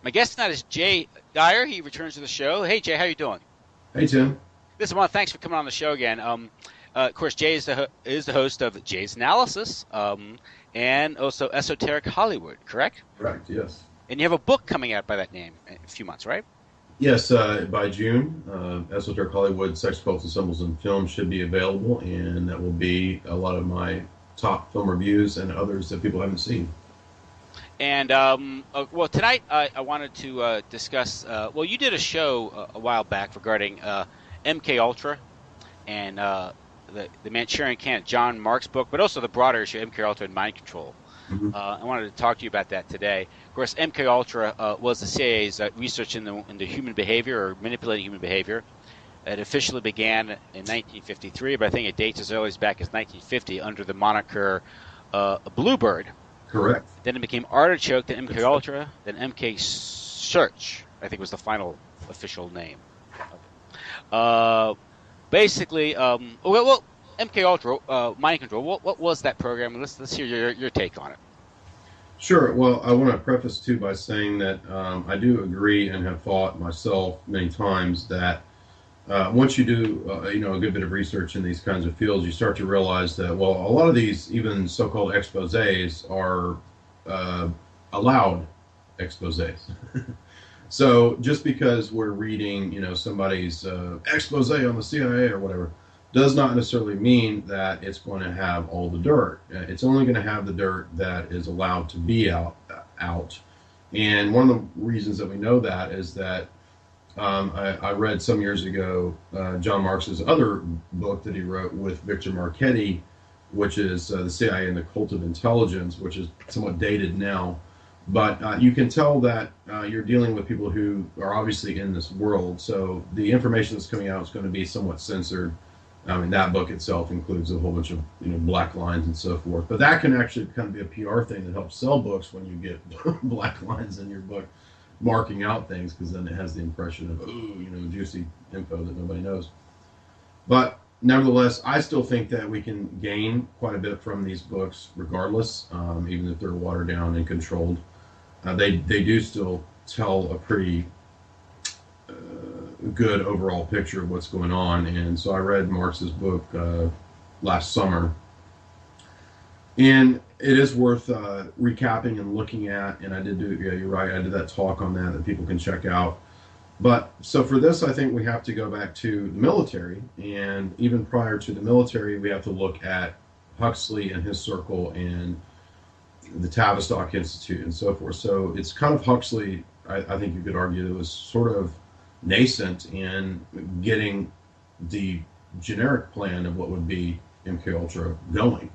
My guest tonight is Jay Dyer. He returns to the show. Hey, Jay, how you doing? Hey, Tim. Listen, well, thanks for coming on the show again. Of course, Jay is the host of Jay's Analysis, and also Esoteric Hollywood, correct? Correct, yes. And you have a book coming out by that name in a few months, right? Yes, by June, Esoteric Hollywood, Sex, Cults, and Symbols in Film should be available, and that will be a lot of my top film reviews and others that people haven't seen. And well, tonight I wanted to discuss. Well, you did a show a while back regarding MK Ultra and the Manchurian Candidate, John Mark's book, but also the broader issue, MK Ultra and mind control. Hmm. I wanted to talk to you about that today. Of course, MK Ultra was the CIA's research into human behavior or manipulating human behavior. It officially began in 1953, but I think it dates as early as back as 1950 under the moniker Bluebird. Correct. Then it became Artichoke, then MK That's right. Ultra, then MK Search. I think was the final official name. Uh, basically, well, MK Ultra, Mind Control. What was that program? Let's hear your take on it. Sure. Well, I want to preface too by saying that I do agree and have thought myself many times that once you do, a good bit of research in these kinds of fields, you start to realize that, well, a lot of these, even so-called exposés, are uh, allowed exposés. So just because we're reading, somebody's expose on the CIA or whatever, does not necessarily mean that it's going to have all the dirt. It's only going to have the dirt that is allowed to be out. And one of the reasons that we know that is that I read some years ago John Marx's other book that he wrote with Victor Marchetti, which is the CIA and the Cult of Intelligence, which is somewhat dated now. But you can tell that you're dealing with people who are obviously in this world. So the information that's coming out is going to be somewhat censored. That book itself includes a whole bunch of black lines and so forth. But that can actually kind of be a PR thing that helps sell books when you get black lines in your book marking out things, because then it has the impression of, juicy info that nobody knows. But nevertheless, I still think that we can gain quite a bit from these books regardless, even if they're watered down and controlled. They do still tell a pretty good overall picture of what's going on. And so I read Marx's book last summer, and it is worth recapping and looking at. And I did do, yeah, you're right, I did that talk on that people can check out. But so for this, I think we have to go back to the military, and even prior to the military, we have to look at Huxley and his circle and the Tavistock Institute and so forth. So it's kind of Huxley, I think you could argue, that was sort of nascent in getting the generic plan of what would be MK Ultra going.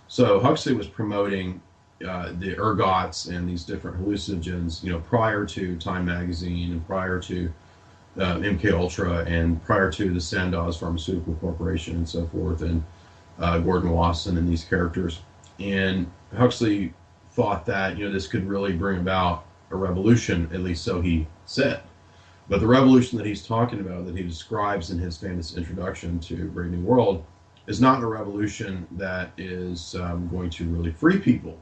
So Huxley was promoting the ergots and these different hallucinogens, prior to Time Magazine and prior to MK Ultra and prior to the Sandoz Pharmaceutical Corporation and so forth, and Gordon Wasson and these characters. And Huxley thought that this could really bring about a revolution, at least so he said. But the revolution that he's talking about, that he describes in his famous introduction to Brave New World, is not a revolution that is going to really free people.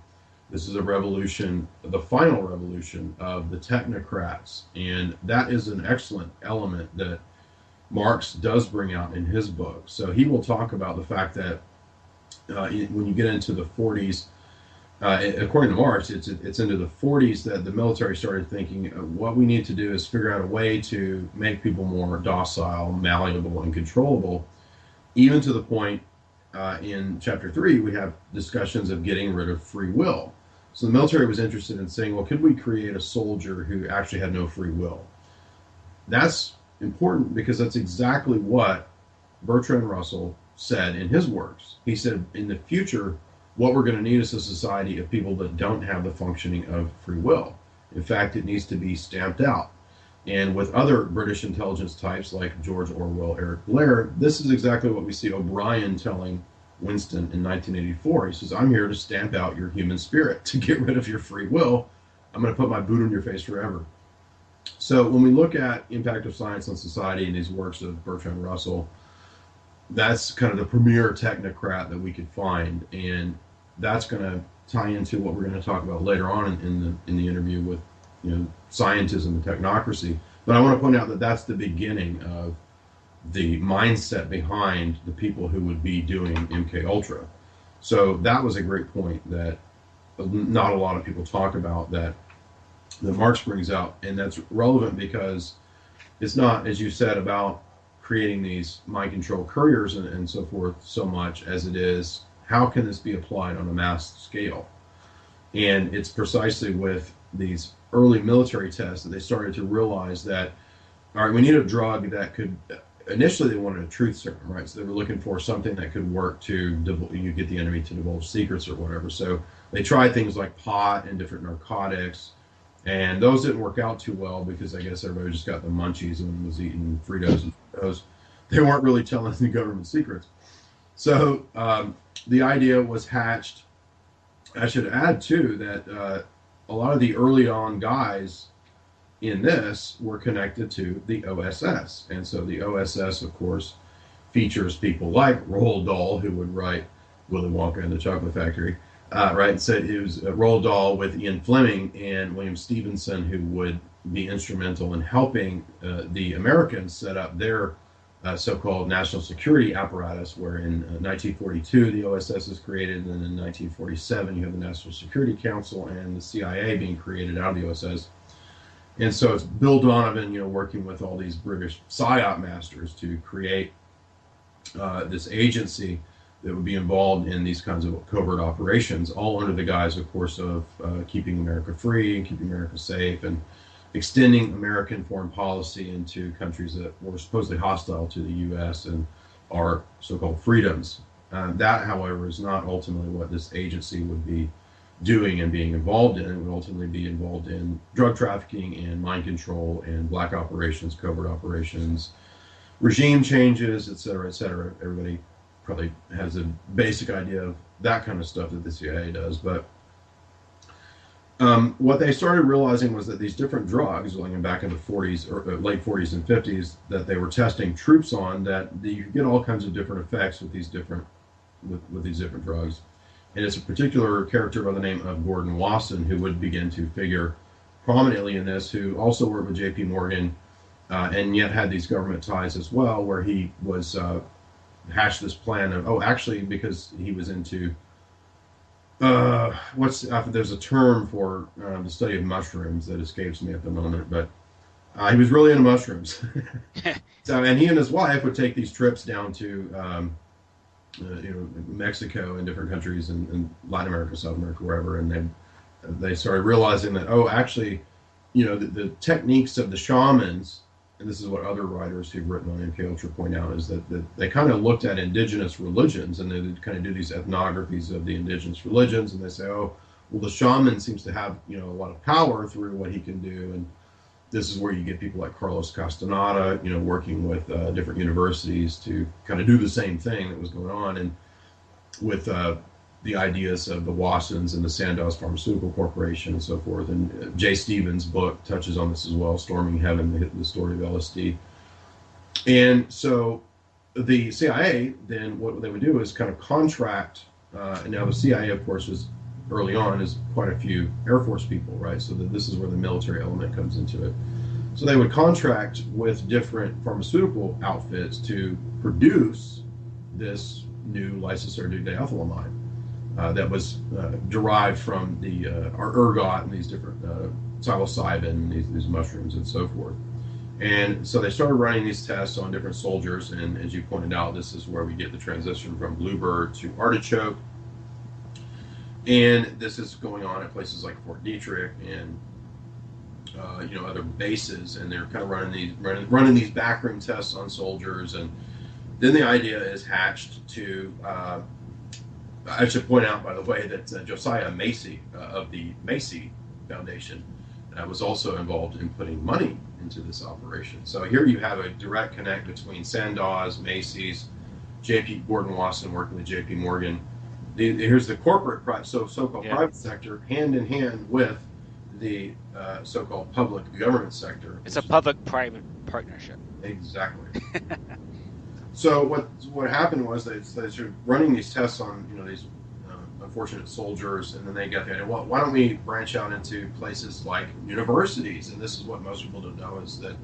This is a revolution, the final revolution of the technocrats. And that is an excellent element that Marx does bring out in his book. So he will talk about the fact that when you get into the 40s, according to Marx, it's into the 40s that the military started thinking what we need to do is figure out a way to make people more docile, malleable, and controllable, even to the point in chapter 3 we have discussions of getting rid of free will. So the military was interested in saying, well, could we create a soldier who actually had no free will? That's important because that's exactly what Bertrand Russell said in his works. He said, in the future, what we're going to need is a society of people that don't have the functioning of free will. In fact, it needs to be stamped out. And with other British intelligence types like George Orwell, Eric Blair, this is exactly what we see O'Brien telling Winston in 1984. He says, I'm here to stamp out your human spirit, to get rid of your free will. I'm going to put my boot on your face forever. So when we look at Impact of Science on Society and these works of Bertrand Russell, that's kind of the premier technocrat that we could find. And that's going to tie into what we're going to talk about later on in the interview with scientism and technocracy. But I want to point out that that's the beginning of the mindset behind the people who would be doing MK Ultra. So that was a great point that not a lot of people talk about, that Marx brings out, and that's relevant because it's not, as you said, about creating these mind control couriers and so forth so much as it is how can this be applied on a mass scale. And it's precisely with these early military tests that they started to realize that, all right, we need a drug that could, initially they wanted a truth serum, right? So they were looking for something that could work to you get the enemy to divulge secrets or whatever. So they tried things like pot and different narcotics, and those didn't work out too well because I guess everybody just got the munchies and was eating Fritos and Fritos. They weren't really telling the government secrets. So the idea was hatched. I should add too that a lot of the early on guys in this were connected to the OSS, and so the OSS, of course, features people like Roald Dahl, who would write Willy Wonka and the Chocolate Factory, right? So it was Roald Dahl with Ian Fleming and William Stevenson, who would be instrumental in helping the Americans set up their so-called national security apparatus, where in 1942 the OSS is created, and then in 1947 you have the National Security Council and the CIA being created out of the OSS. And so it's Bill Donovan, working with all these British PSYOP masters to create this agency that would be involved in these kinds of covert operations, all under the guise, of course, of keeping America free and keeping America safe and extending American foreign policy into countries that were supposedly hostile to the U.S. and our so-called freedoms. That, however, is not ultimately what this agency would be doing and being involved in. It would ultimately be involved in drug trafficking and mind control and black operations, covert operations, regime changes, et cetera, et cetera. Everybody probably has a basic idea of that kind of stuff that the CIA does. But what they started realizing was that these different drugs, like back in the 40s or late 40s and 50s, that they were testing troops on, that you could get all kinds of different effects with these different drugs. And it's a particular character by the name of Gordon Wasson who would begin to figure prominently in this, who also worked with J.P. Morgan and yet had these government ties as well, where he was hatched this plan of, actually, because he was into there's a term for the study of mushrooms that escapes me at the moment, but he was really into mushrooms. So, and he and his wife would take these trips down to Mexico and different countries in Latin America, South America, wherever, and they started realizing that, actually, the techniques of the shamans, and this is what other writers who've written on MK Ultra point out, is that they kind of looked at indigenous religions, and they would kind of do these ethnographies of the indigenous religions, and they say, the shaman seems to have a lot of power through what he can do, and this is where you get people like Carlos Castaneda, working with different universities to kind of do the same thing that was going on, and with the ideas of the Wassons and the Sandoz Pharmaceutical Corporation and so forth. And Jay Stevens' book touches on this as well, Storming Heaven, the story of LSD. And so the CIA, then what they would do is kind of contract, and now the CIA, of course, was early on is quite a few Air Force people, right? So this is where the military element comes into it. So they would contract with different pharmaceutical outfits to produce this new lysosyl diethylamide that was derived from the ergot and these different psilocybin, these mushrooms and so forth. And so they started running these tests on different soldiers, and as you pointed out, this is where we get the transition from Bluebird to Artichoke. And this is going on at places like Fort Detrick and other bases, and they're kind of running these backroom tests on soldiers. And then the idea is hatched to I should point out, by the way, that Josiah Macy of the Macy Foundation was also involved in putting money into this operation. So here you have a direct connect between Sandoz, Macy's, J.P. Gordon Wasson working with J.P. Morgan. Here's the corporate, so-called private sector, hand in hand with the so-called public government sector. It's a public-private partnership. Exactly. So what happened was they started running these tests on these unfortunate soldiers, and then they got the idea, well, why don't we branch out into places like universities? And this is what most people don't know, is that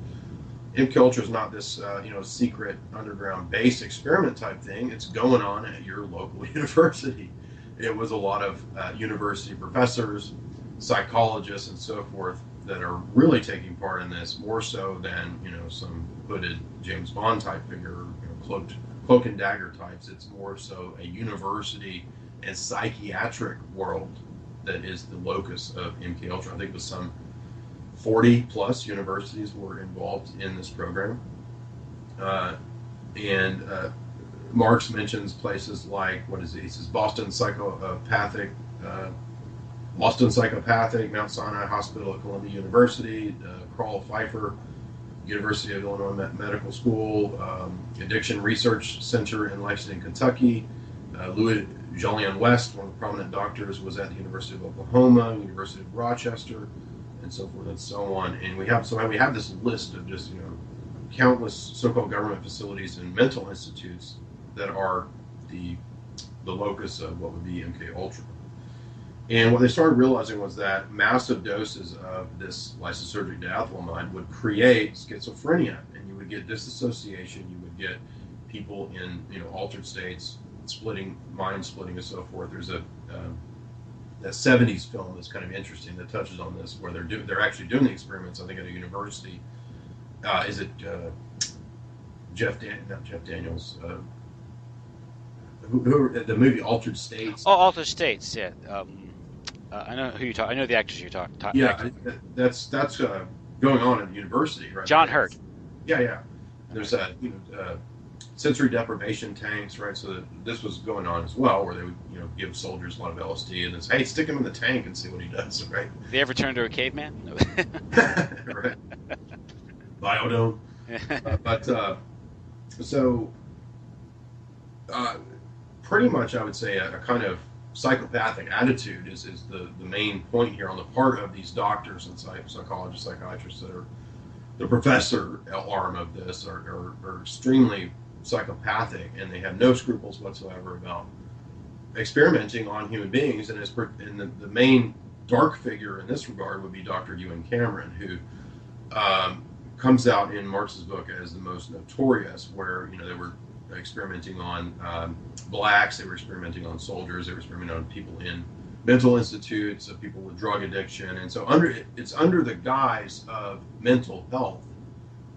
MKUltra is not this secret underground base experiment type thing. It's going on at your local university. It was a lot of university professors, psychologists, and so forth that are really taking part in this, more so than some hooded James Bond type figure, cloak and dagger types. It's more so a university and psychiatric world that is the locus of MKUltra. I think it was some 40 plus universities were involved in this program, and Marx mentions places like, what is it? He says Boston Psychopathic, Mount Sinai Hospital at Columbia University, Carl Pfeiffer, University of Illinois Medical School, Addiction Research Center in Lexington, Kentucky. Louis Jolyon West, one of the prominent doctors, was at the University of Oklahoma, University of Rochester, and so forth and so on. And we have this list of just countless so-called government facilities and mental institutes that are the locus of what would be MKUltra. And what they started realizing was that massive doses of this lysergic diethylamide would create schizophrenia, and you would get disassociation, you would get people in altered states, mind splitting, and so forth. There's a 70s film that's kind of interesting that touches on this, where they're actually doing the experiments, I think, at a university. Is it not Jeff Daniels? Who the movie Altered States? Oh, Altered States, yeah. I know who you talk. I know the actors you're talking. Yeah, that's going on at the university, right? John Hurt. Yeah. There's sensory deprivation tanks, right? So this was going on as well, where they would give soldiers a lot of LSD and then say, hey, stick him in the tank and see what he does, right? Did they ever turn to a caveman? No. Right. Biodome. Pretty much, I would say a kind of psychopathic attitude is the main point here on the part of these doctors and psychologists, psychiatrists that are the professor arm of this are extremely psychopathic, and they have no scruples whatsoever about experimenting on human beings. And the main dark figure in this regard would be Dr. Ewen Cameron, who comes out in Marx's book as the most notorious, where they were experimenting on blacks, they were experimenting on soldiers, they were experimenting on people in mental institutes, of people with drug addiction. And so it's under the guise of mental health,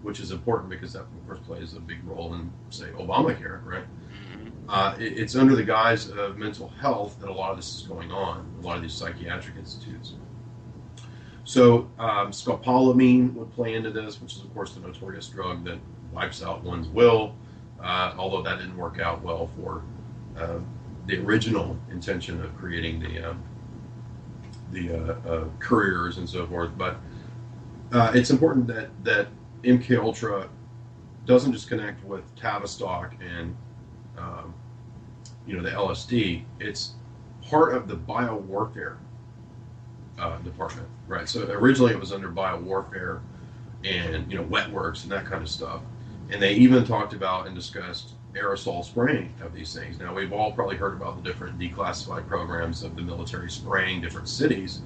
which is important because that, of course, plays a big role in, say, Obamacare, right? It's under the guise of mental health that a lot of this is going on, a lot of these psychiatric institutes. So scopolamine would play into this, which is, of course, the notorious drug that wipes out one's will, although that didn't work out well for the original intention of creating the couriers and so forth. But it's important that MKUltra doesn't just connect with Tavistock and the LSD. It's part of the biowarfare department, right? So originally it was under biowarfare and wet works and that kind of stuff. And they even talked about and discussed aerosol spraying of these things. Now, we've all probably heard about the different declassified programs of the military spraying different cities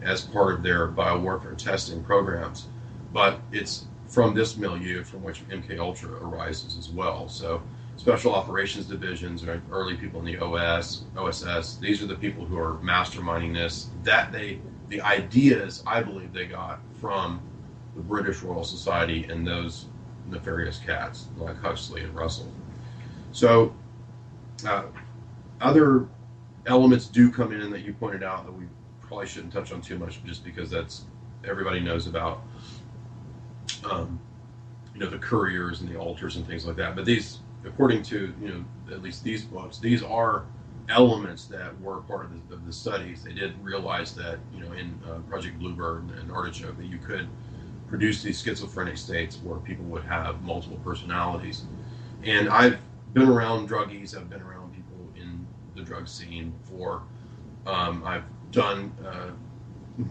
as part of their biowarfare testing programs. But it's from this milieu from which MKUltra arises as well. So special operations divisions, or early people in the OSS, these are the people who are masterminding this. The ideas, I believe, they got from the British Royal Society and those nefarious cats like Huxley and Russell. So other elements do come in that you pointed out that we probably shouldn't touch on too much, just because everybody knows about the couriers and the altars and things like that. But these, according to at least these books, these are elements that were part of the studies. They did realize that in Project Bluebird and Artichoke that you could produce these schizophrenic states where people would have multiple personalities. And I've been around druggies, I've been around people in the drug scene before. I've done,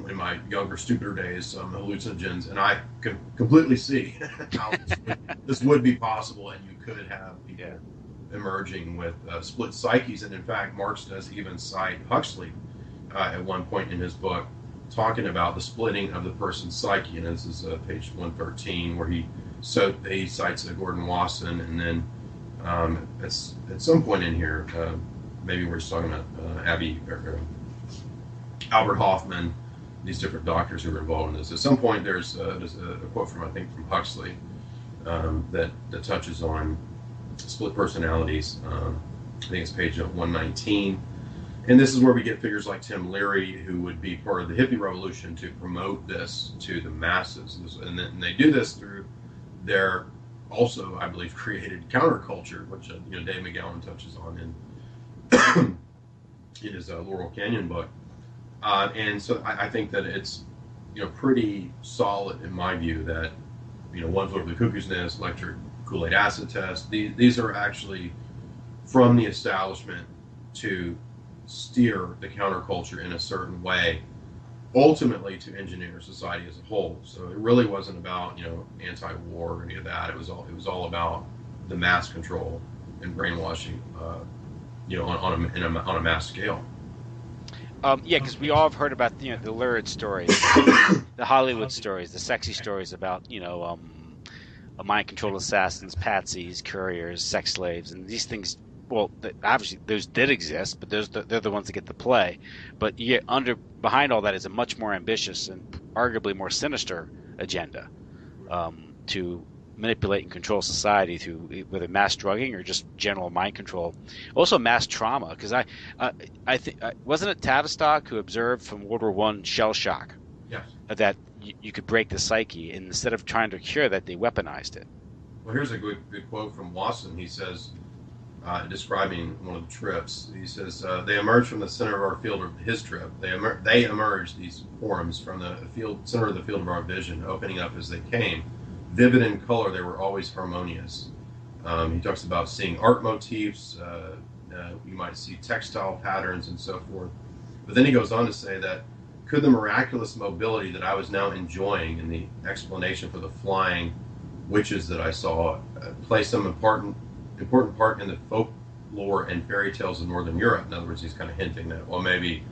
in my younger, stupider days, some hallucinogens, and I can completely see how this would be possible, and you could have people emerging with split psyches, and in fact, Marx does even cite Huxley at one point in his book, talking about the splitting of the person's psyche, and this is page 113, where he cites Gordon Wasson, and then at some point in here, maybe we're just talking about Albert Hoffman, these different doctors who were involved in this. At some point, there's a quote from Huxley that touches on split personalities. I think it's page 119. And this is where we get figures like Tim Leary, who would be part of the hippie revolution to promote this to the masses. And they do this through their also, I believe, created counterculture, which Dave McGowan touches on in his Laurel Canyon book. And so I think that it's pretty solid in my view that One Flew Over the Cuckoo's Nest, electric Kool-Aid acid test. These are actually from the establishment to steer the counterculture in a certain way, ultimately to engineer society as a whole. So it really wasn't about anti-war or any of that. It was all about the mass control and brainwashing, on a mass scale. Yeah, because we all have heard about the lurid stories, the Hollywood stories, the sexy stories about mind-controlled assassins, patsies, couriers, sex slaves, and these things. Well, obviously those did exist, but they're the ones that get to play. But behind all that is a much more ambitious and arguably more sinister agenda to manipulate and control society through whether mass drugging or just general mind control. Also mass trauma, because I think wasn't it Tavistock who observed from World War I shell shock? Yes. That you could break the psyche, and instead of trying to cure that, they weaponized it. Well, here's a good quote from Wasson. He says, describing one of the trips, he says, they emerged from the center of our field of his trip. They emerged, these forms, from the center of the field of our vision, opening up as they came. Vivid in color, they were always harmonious. He talks about seeing art motifs, you might see textile patterns and so forth. But then he goes on to say that, could the miraculous mobility that I was now enjoying in the explanation for the flying witches that I saw play some important part in the folklore and fairy tales of Northern Europe? In other words, he's kind of hinting that, well, maybe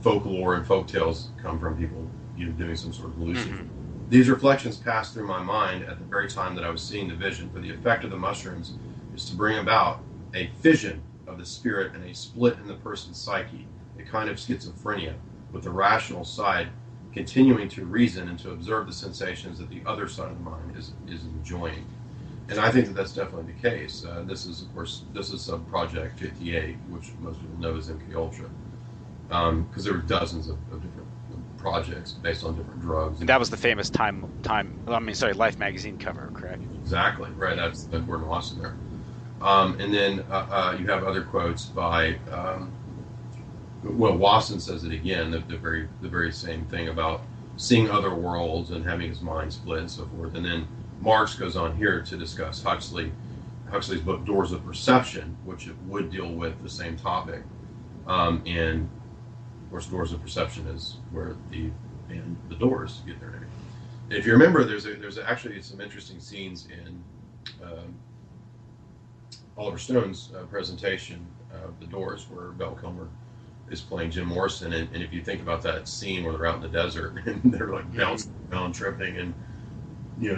folklore and folk tales come from people doing some sort of illusion. Mm-hmm. These reflections passed through my mind at the very time that I was seeing the vision, for the effect of the mushrooms is to bring about a fission of the spirit and a split in the person's psyche, a kind of schizophrenia, with the rational side continuing to reason and to observe the sensations that the other side of the mind is enjoying. And I think that that's definitely the case. This is Project 58, which most people know as MK Ultra, because there were dozens of different projects based on different drugs. And that was the famous Life magazine cover, correct? Exactly, right. That's Gordon Wasson there. And then you have other quotes by, Wasson says it again, the very same thing about seeing other worlds and having his mind split and so forth. And then Marx goes on here to discuss Huxley's book Doors of Perception, which would deal with the same topic. And of course, Doors of Perception is where the Doors get their name. And if you remember, there's actually some interesting scenes in Oliver Stone's presentation of the Doors, where Val Kilmer is playing Jim Morrison. And if you think about that scene where they're out in the desert and they're like bouncing around, tripping, and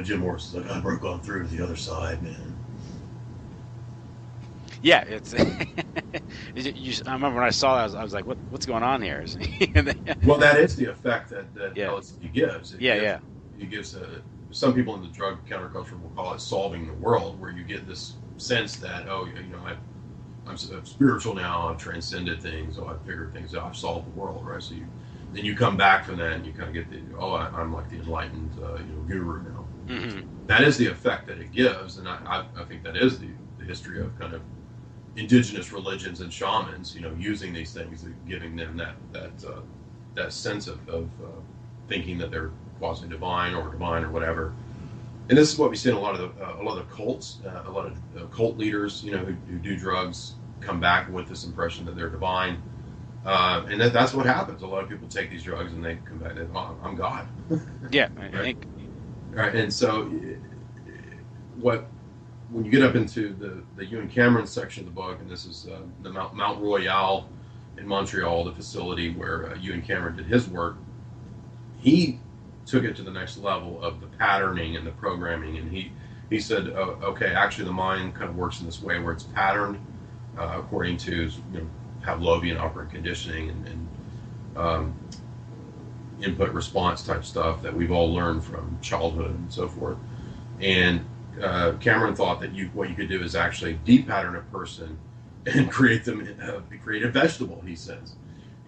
Jim Morrison's like, I broke on through to the other side, man. Yeah, it's. I remember when I saw that, I was like, "What's going on here?" Well, that is the effect that LSD gives. It gives some people in the drug counterculture will call it solving the world, where you get this sense that, I'm spiritual now, I've transcended things, I've figured things out, I've solved the world, right? So then you come back from that and you kind of get I'm like the enlightened guru now. Mm-hmm. That is the effect that it gives, and I think that is the history of kind of indigenous religions and shamans, using these things, giving them that sense of thinking that they're quasi divine or whatever. And this is what we see in a lot of the cults. A lot of cult leaders, who do drugs, come back with this impression that they're divine, and that's what happens. A lot of people take these drugs and they come back and I'm God. Yeah, right? I think. Right, and so what when you get up into the Ewan Cameron section of the book, and this is the Mount Royal in Montreal, the facility where Ewan Cameron did his work, he took it to the next level of the patterning and the programming, and he said, oh, okay, actually the mind kind of works in this way where it's patterned according to Pavlovian operant conditioning and input response type stuff that we've all learned from childhood and so forth. And Cameron thought that what you could do is actually de-pattern a person and create a vegetable, he says.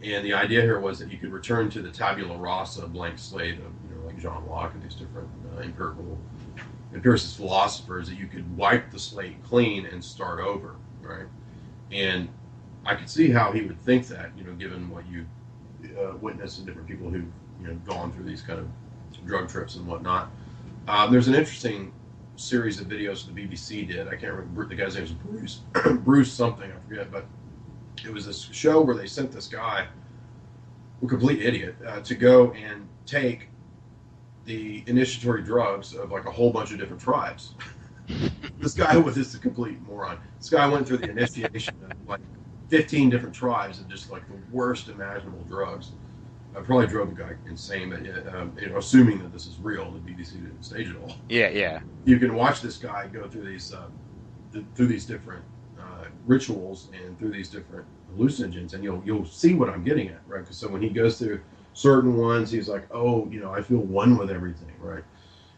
And the idea here was that you could return to the tabula rasa, blank slate of like John Locke and these different empiricist philosophers, that you could wipe the slate clean and start over, right? And I could see how he would think that, given what you witnessed in different people who've gone through these kind of drug trips and whatnot. There's an interesting series of videos the BBC did. I can't remember, the guy's name was Bruce something, I forget, but it was this show where they sent this guy, a complete idiot, to go and take the initiatory drugs of like a whole bunch of different tribes. This guy was a complete moron. This guy went through the initiation of like 15 different tribes of just like the worst imaginable drugs. I probably drove the guy insane, but assuming that this is real, the BBC didn't stage it all. Yeah. You can watch this guy go through these different rituals and through these different hallucinogens, and you'll see what I'm getting at, right? Because so when he goes through certain ones, he's like, oh, I feel one with everything, right?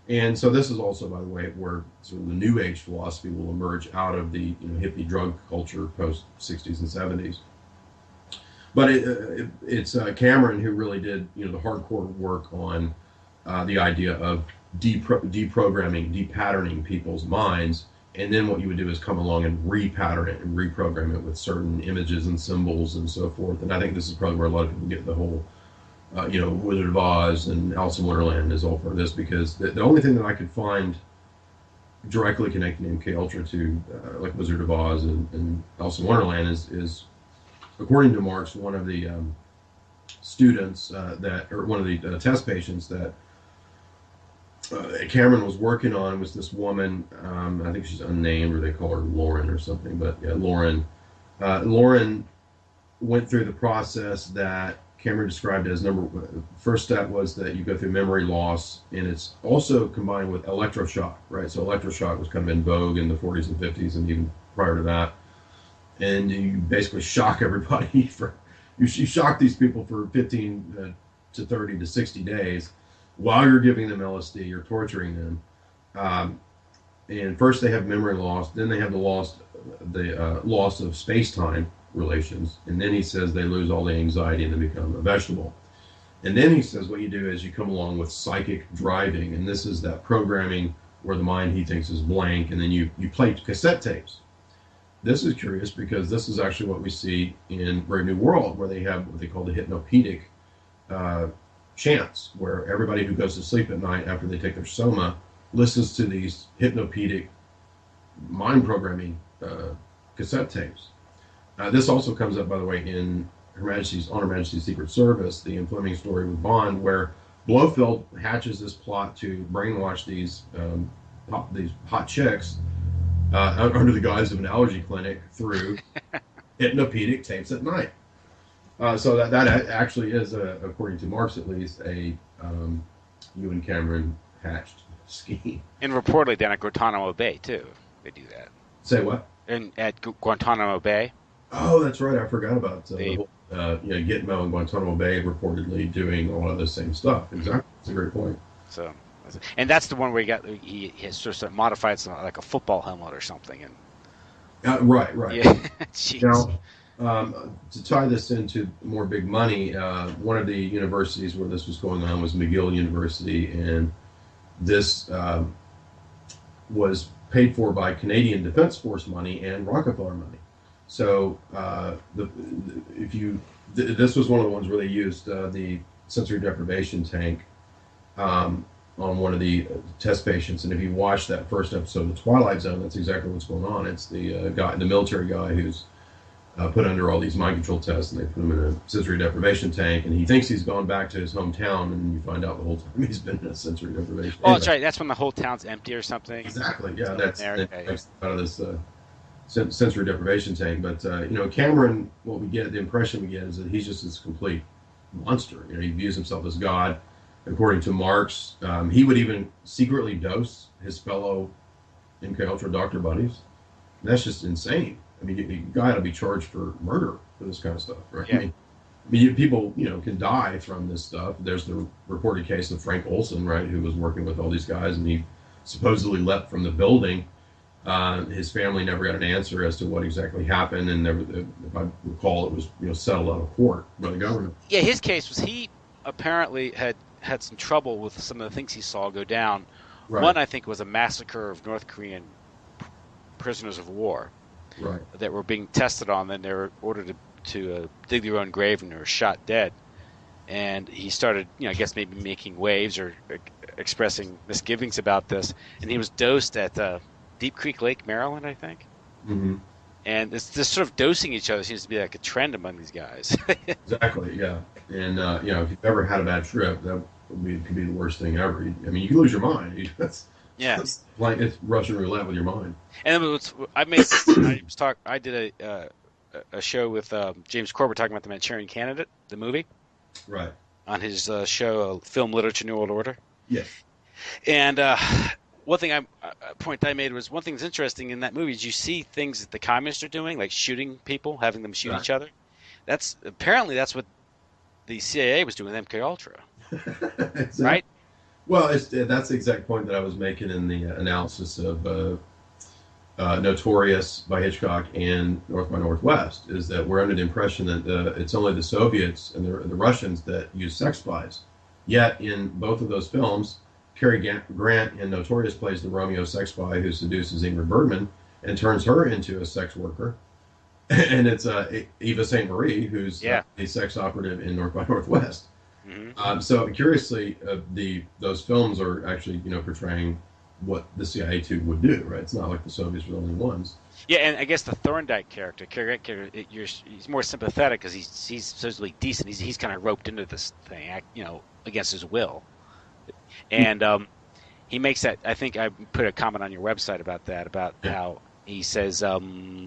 And so this is also, by the way, where sort of the New Age philosophy will emerge out of the hippie drug culture post 60s and 70s. But it's Cameron who really did the hardcore work on the idea of deprogramming, depatterning people's minds, and then what you would do is come along and repattern it and reprogram it with certain images and symbols and so forth. And I think this is probably where a lot of people get the whole Wizard of Oz and Alice in Wonderland is all for this, because the only thing that I could find directly connecting MK Ultra to like Wizard of Oz and Alice in Wonderland is according to Marx, one of the students one of the test patients that Cameron was working on was this woman. I think she's unnamed, or they call her Lauren or something. But yeah, Lauren. Lauren went through the process that Cameron described as first step was that you go through memory loss, and it's also combined with electroshock, right? So electroshock was kind of in vogue in the 40s and 50s, and even prior to that. And you basically shock everybody you shock these people for 15 to 30 to 60 days while you're giving them LSD, you're torturing them. And first they have memory loss, then they have the loss of space-time relations, and then he says they lose all the anxiety and they become a vegetable. And then he says what you do is you come along with psychic driving, and this is that programming where the mind he thinks is blank, and then you play cassette tapes. This is curious because this is actually what we see in Brave New World, where they have what they call the hypnopedic chants, where everybody who goes to sleep at night after they take their soma listens to these hypnopedic mind programming cassette tapes. This also comes up, by the way, in On Her Majesty's Secret Service, the Ian Fleming story with Bond, where Blofeld hatches this plot to brainwash these hot chicks under the guise of an allergy clinic through hypnopedic tapes at night. So that actually is, according to Marx at least, a Ewan Cameron hatched scheme. And reportedly down at Guantanamo Bay, too, they do that. Say what? At Guantanamo Bay. Oh, that's right. I forgot about Gitmo and Guantanamo Bay reportedly doing a lot of the same stuff. Exactly. That's a great point. So, and that's the one where he has sort of modified something like a football helmet or something. And right. Yeah. Jeez. Now, to tie this into more big money, one of the universities where this was going on was McGill University, and this was paid for by Canadian Defense Force money and Rockefeller money. So this was one of the ones where they used the sensory deprivation tank on one of the test patients, and if you watch that first episode of The Twilight Zone, that's exactly what's going on. It's the military guy who's put under all these mind control tests, and they put him in a sensory deprivation tank, and he thinks he's gone back to his hometown, and you find out the whole time he's been in a sensory deprivation. Oh, that's right. That's when the whole town's empty or something. Exactly. Yeah, that's there. out of this sensory deprivation tank. But Cameron, what we get, the impression we get, is that he's just this complete monster. He views himself as God. According to Marx, he would even secretly dose his fellow MK Ultra doctor buddies. And that's just insane. I mean, you got to be charged for murder for this kind of stuff, right? Yeah. I mean, people, can die from this stuff. There's the reported case of Frank Olson, right, who was working with all these guys, and he supposedly leapt from the building. His family never got an answer as to what exactly happened, and if I recall, it was settled out of court by the government. Yeah, his case was he apparently had some trouble with some of the things he saw go down. Right. One, I think, was a massacre of North Korean prisoners of war. Right. That were being tested on, then they were ordered to dig their own grave and they were shot dead. And he started, I guess maybe making waves or expressing misgivings about this. And he was dosed at Deep Creek Lake, Maryland, I think. Mm-hmm. And this sort of dosing each other seems to be like a trend among these guys. Exactly, yeah. And, if you've ever had a bad trip, that could be the worst thing ever. I mean, you can lose your mind. Yeah, it's like it's Russian roulette with your mind. And I did a show with James Corbett talking about the Manchurian Candidate, the movie, right, on his show, Film Literature New World Order. Yes. And one thing a point I made was one thing that's interesting in that movie is you see things that the communists are doing, like shooting people, having them shoot each other. That's what the CIA was doing with MK Ultra, exactly. right? Well, that's the exact point that I was making in the analysis of Notorious by Hitchcock and North by Northwest, is that we're under the impression that it's only the Soviets and the Russians that use sex spies. Yet in both of those films, Cary Grant in Notorious plays the Romeo sex spy who seduces Ingrid Bergman and turns her into a sex worker. And it's Eva St. Marie, who's a sex operative in North by Northwest. Mm-hmm. So curiously, those films are actually portraying what the CIA too would do, right? It's not like the Soviets were the only ones. Yeah, and I guess the Thorndike character, he's more sympathetic because he's supposedly decent. He's kind of roped into this thing, against his will, and he makes that. I think I put a comment on your website about that, how he says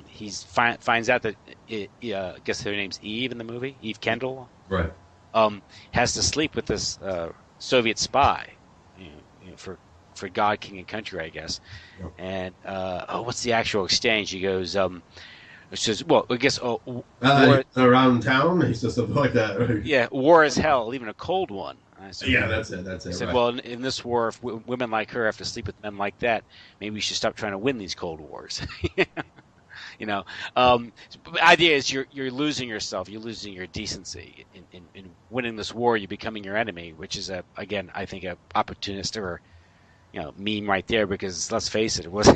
he finds out that I guess her name's Eve in the movie, Eve Kendall, right? Has to sleep with this Soviet spy, for God, King, and Country, I guess. Yep. And what's the actual exchange? He goes, says, well, I guess war, around town. He says something like that. Right? Yeah, war is hell, even a cold one. Said, yeah, that's it. He said, right. Well, in this war, if women like her have to sleep with men like that, maybe we should stop trying to win these cold wars. The idea is you're losing yourself, you're losing your decency in winning this war. You're becoming your enemy, which is again, I think, a opportunist or meme right there. Because let's face it was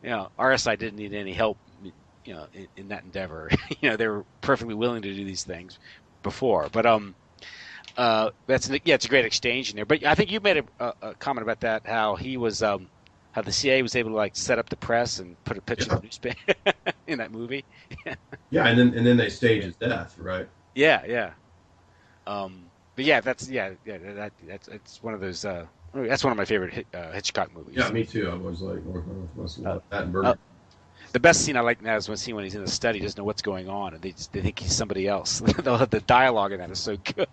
RSI didn't need any help, in that endeavor. They were perfectly willing to do these things before, but it's a great exchange in there. But I think you made a comment about that, how he was. How the CIA was able to set up the press and put a picture in the newspaper in that movie. Yeah, and then they stage his death, right? Yeah. But yeah, that's one of those. That's one of my favorite Hitchcock movies. Yeah, me too. I was like Northwest, that and Burger. The best scene I like now is when he's in the study, doesn't know what's going on, and they think he's somebody else. The dialogue in that is so good.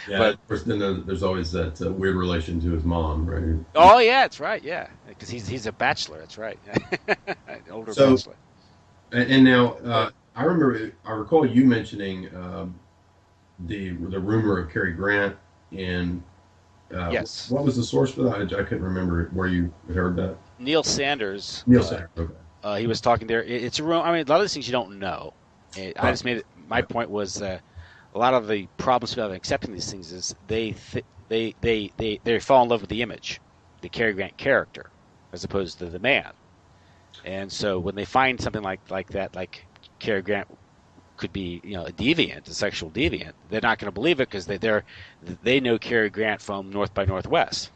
Yeah, but of course, then there's always that weird relation to his mom, right? Oh yeah, that's right. Yeah, because he's a bachelor. That's right, older bachelor. And now I recall you mentioning the rumor of Cary Grant, and yes. What was the source for that? I couldn't remember where you had heard that. Neil Sanders. Okay. He was talking there. It's a rumor. I mean, a lot of these things you don't know. I just made it. My point was. A lot of the problems with accepting these things is they fall in love with the image, the Cary Grant character, as opposed to the man. And so when they find something like that, like Cary Grant could be a deviant, a sexual deviant, they're not going to believe it because they know Cary Grant from North by Northwest.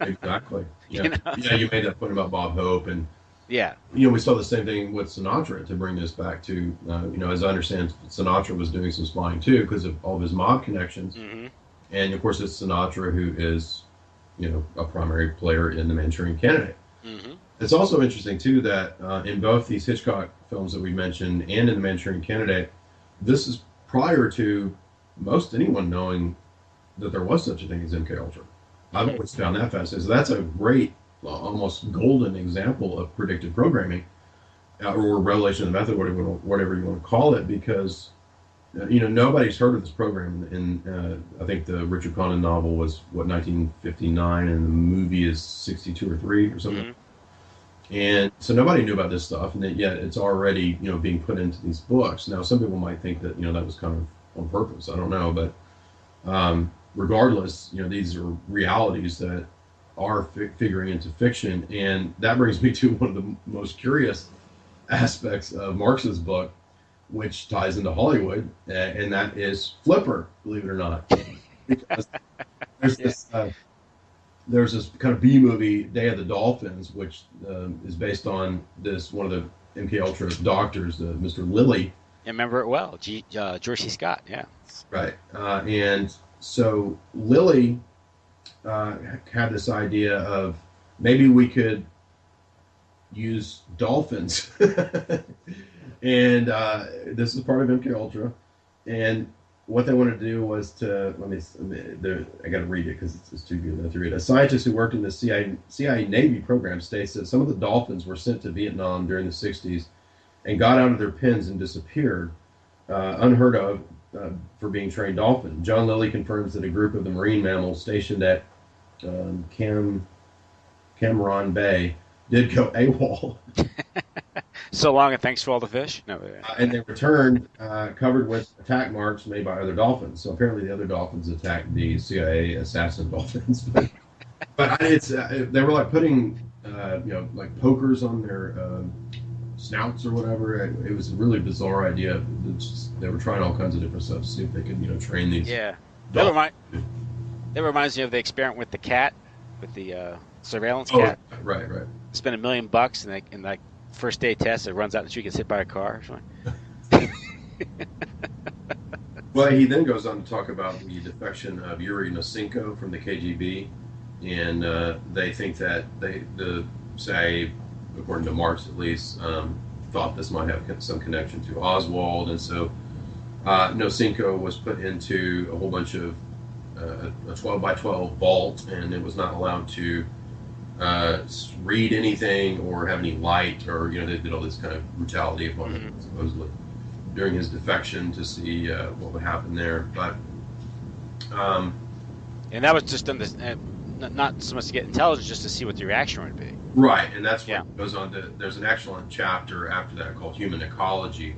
Exactly. Yeah. Yeah, you made that point about Bob Hope, and Yeah. We saw the same thing with Sinatra, to bring this back to, as I understand, Sinatra was doing some spying too because of all of his mob connections. Hmm. And of course, it's Sinatra who is, a primary player in The Manchurian Candidate. Hmm. It's also interesting too that in both these Hitchcock films that we mentioned and in The Manchurian Candidate, this is prior to most anyone knowing that there was such a thing as MK Ultra. I've Hmm. always found that fascinating. So that's a great, almost golden example of predictive programming, or revelation of the method, whatever you want to call it, because nobody's heard of this program. And I think the Richard Condon novel was 1959, and the movie is 62 or 3 or something. Hmm. And so nobody knew about this stuff, and yet it's already being put into these books. Now, some people might think that that was kind of on purpose. I don't know, but regardless, these are realities that are figuring into fiction, and that brings me to one of the most curious aspects of Marx's book, which ties into Hollywood, and that is Flipper. Believe it or not, because there's Yeah. this. There's this kind of B movie, Day of the Dolphins, which is based on this one of the MK Ultra doctors, Mr. Lilly. I remember it well. George C. Scott. Yeah. Right. And so Lilly had this idea of maybe we could use dolphins, and this is part of MK Ultra. And what they wanted to do was to I got to read it because it's too good not to read. A scientist who worked in the CIA Navy program states that some of the dolphins were sent to Vietnam during the 60s and got out of their pens and disappeared, unheard of for being trained dolphin. John Lilly confirms that a group of the marine mammals stationed at Cameron Bay did go AWOL. So long and thanks for all the fish. No. And they returned covered with attack marks made by other dolphins. So apparently the other dolphins attacked the CIA assassin dolphins. But it's they were like putting like pokers on their snouts or whatever. It was a really bizarre idea. They were trying all kinds of different stuff to see if they could train these. Yeah. That, dolphins. that reminds me of the experiment with the cat, with the surveillance Oh, cat. right. Spend $1 million, and in like first day test, it runs out in the street, gets hit by a car. Well, he then goes on to talk about the defection of Yuri Nosenko from the KGB, and they think that the CIA, according to Marx at least, thought this might have some connection to Oswald, and so Nosenko was put into a whole bunch of a 12 by 12 vault, and it was not allowed to read anything or have any light, or they did all this kind of brutality upon him supposedly during his defection to see what would happen there. But And that was just done this, not so much to get intelligence, just to see what the reaction would be. right, and that's what Yeah. goes on to. There's an excellent chapter after that called Human Ecology,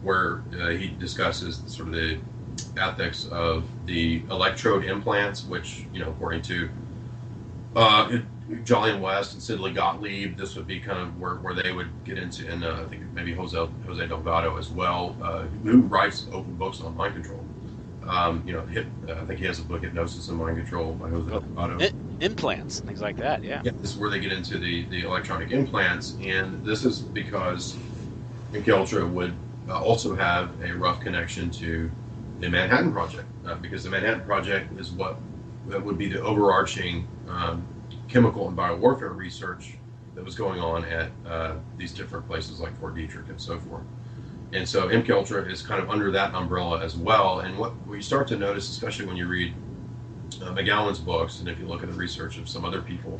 where he discusses sort of the ethics of the electrode implants, which according to Jolyon West and Sidley Gottlieb, this would be kind of where they would get into, and I think maybe Jose Delgado as well, who writes open books on mind control. I think he has a book, Hypnosis and Mind Control, by Jose Delgado. Implants, things like that. Yeah. Yeah, this is where they get into the electronic implants, and this is because MK Ultra would also have a rough connection to the Manhattan Project, because the Manhattan Project is what would be the overarching chemical and biowarfare research that was going on at these different places like Fort Detrick and so forth. And so MK Ultra is kind of under that umbrella as well. And what you start to notice, especially when you read McGowan's books, and if you look at the research of some other people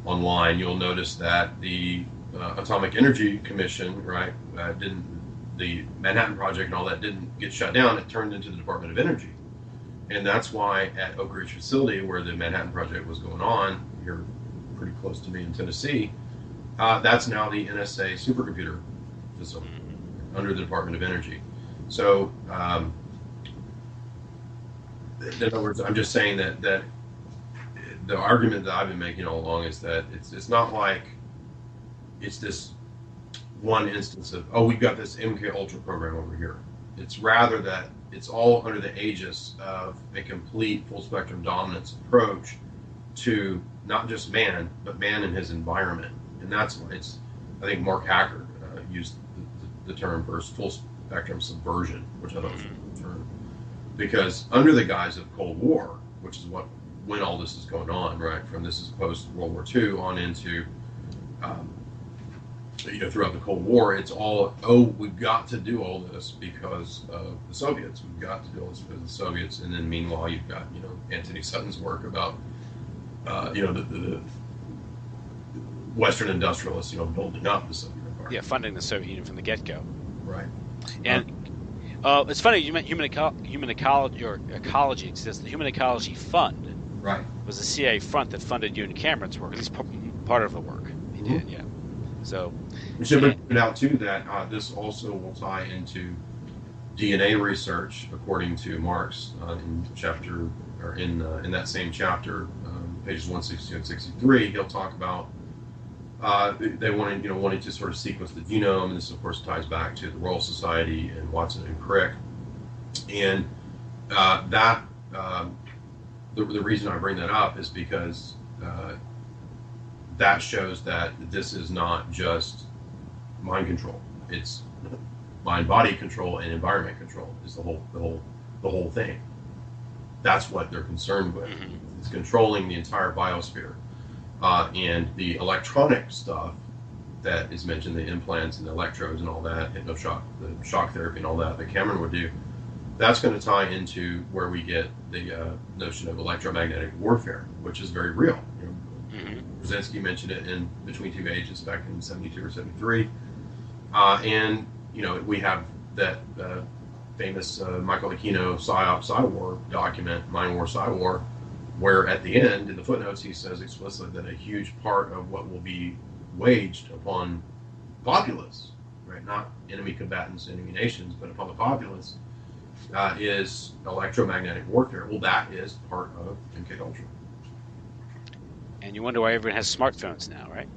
online, you'll notice that the Atomic Energy Commission, right, the Manhattan Project and all that didn't get shut down. It turned into the Department of Energy. And that's why at Oak Ridge facility, where the Manhattan Project was going on, here pretty close to me in Tennessee, that's now the NSA supercomputer facility under the Department of Energy. So, in other words, I'm just saying that the argument that I've been making all along is that it's not like it's this one instance of, oh, we've got this MK Ultra program over here. It's rather that it's all under the aegis of a complete full spectrum dominance approach to not just man, but man and his environment. And that's why I think Mark Hacker used the term for full spectrum subversion, which I thought was a good term, because under the guise of Cold War, which is when all this is going on, right? From this is post World War II on into throughout the Cold War, it's all, we've got to do all this because of the Soviets. We've got to do all this because of the Soviets. And then meanwhile, you've got, Anthony Sutton's work about, the Western industrialists, building up the Soviet Empire. Yeah, funding the Soviet Union from the get-go. Right. And it's funny, you meant human ecology, or ecology exists. The Human Ecology Fund was the CIA front that funded Ewan Cameron's work, at least part of the work he did, yeah. So, we should point out too that this also will tie into DNA research, according to Marx in that same chapter, pages 162 and 63. He'll talk about they wanted to sort of sequence the genome, and this of course ties back to the Royal Society and Watson and Crick, and the reason I bring that up is because that shows that this is not just mind control; it's mind-body control and environment control is the whole thing. That's what they're concerned with. It's controlling the entire biosphere. And the electronic stuff that is mentioned, the implants and the electrodes and all that, hypnoshock, the shock therapy and all that Cameron would do, that's going to tie into where we get the notion of electromagnetic warfare, which is very real. Brzezinski mentioned it in Between Two Ages back in 72 or 73. And, we have that famous Michael Aquino PSYOP Psywar document, Mind War Psywar, where at the end, in the footnotes, he says explicitly that a huge part of what will be waged upon populace, right, not enemy combatants, enemy nations, but upon the populace, is electromagnetic warfare. Well, that is part of MK Ultra. And you wonder why everyone has smartphones now, right?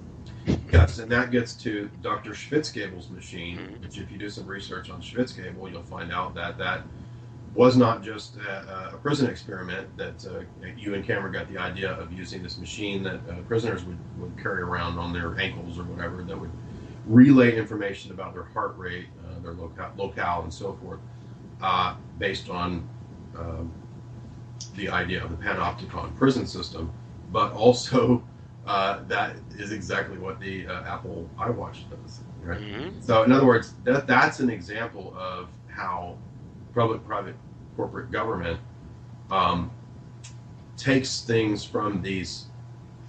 Yes, and that gets to Dr. Schwitzgebel's machine, which if you do some research on Schwitzgebel, you'll find out that was not just a prison experiment, that Ewan Cameron got the idea of using this machine that prisoners would carry around on their ankles or whatever, that would relay information about their heart rate, their locale, and so forth, based on the idea of the Panopticon prison system. But also, that is exactly what the Apple iWatch does, right? So in other words, that's an example of how public-private corporate government takes things from these